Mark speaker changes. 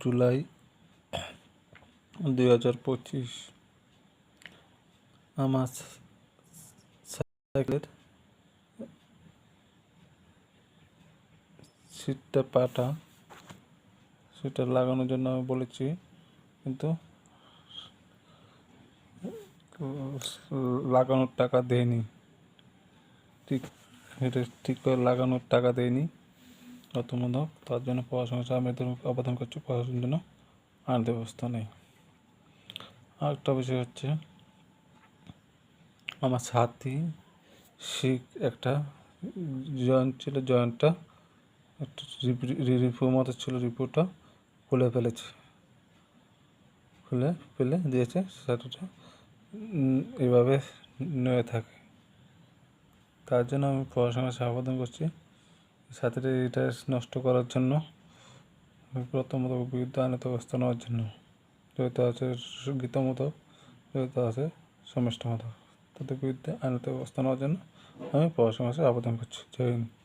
Speaker 1: জুলাই 2025। আমার সাইকেলের সিটটা পাটা সেটা লাগানোর জন্য আমি বলেছি, কিন্তু লাগানোর টাকা দেয়নি। ঠিক করে লাগানোর টাকা দেয়নি প্রথমত। তার জন্য পড়াশোনা আমি আবেদন করছি, পড়াশোনার জন্য আইন ব্যবস্থা নেই। আরেকটা বিষয় হচ্ছে, আমার সাথী একটা জয়েন্ট ছিল, জয়েন্টটা একটা রিপোর মতো ছিল, রিপোর্টটা খুলে ফেলে দিয়েছে। সেটা এইভাবে নিয়ে থাকে। তার জন্য আমি পড়াশোনার আবেদন করছি, সাথীটা এটা নষ্ট করার জন্য প্রথমত বিরুদ্ধে আইনত ব্যবস্থা নেওয়ার জন্য। জড়িত আছে গীতামতো, জড়িত আছে সমষ্টি মতো, তাদের বিরুদ্ধে আইনত ব্যবস্থা নেওয়ার জন্য আমি পড়াশোনার আবেদন করছি। জয় হিন্দ।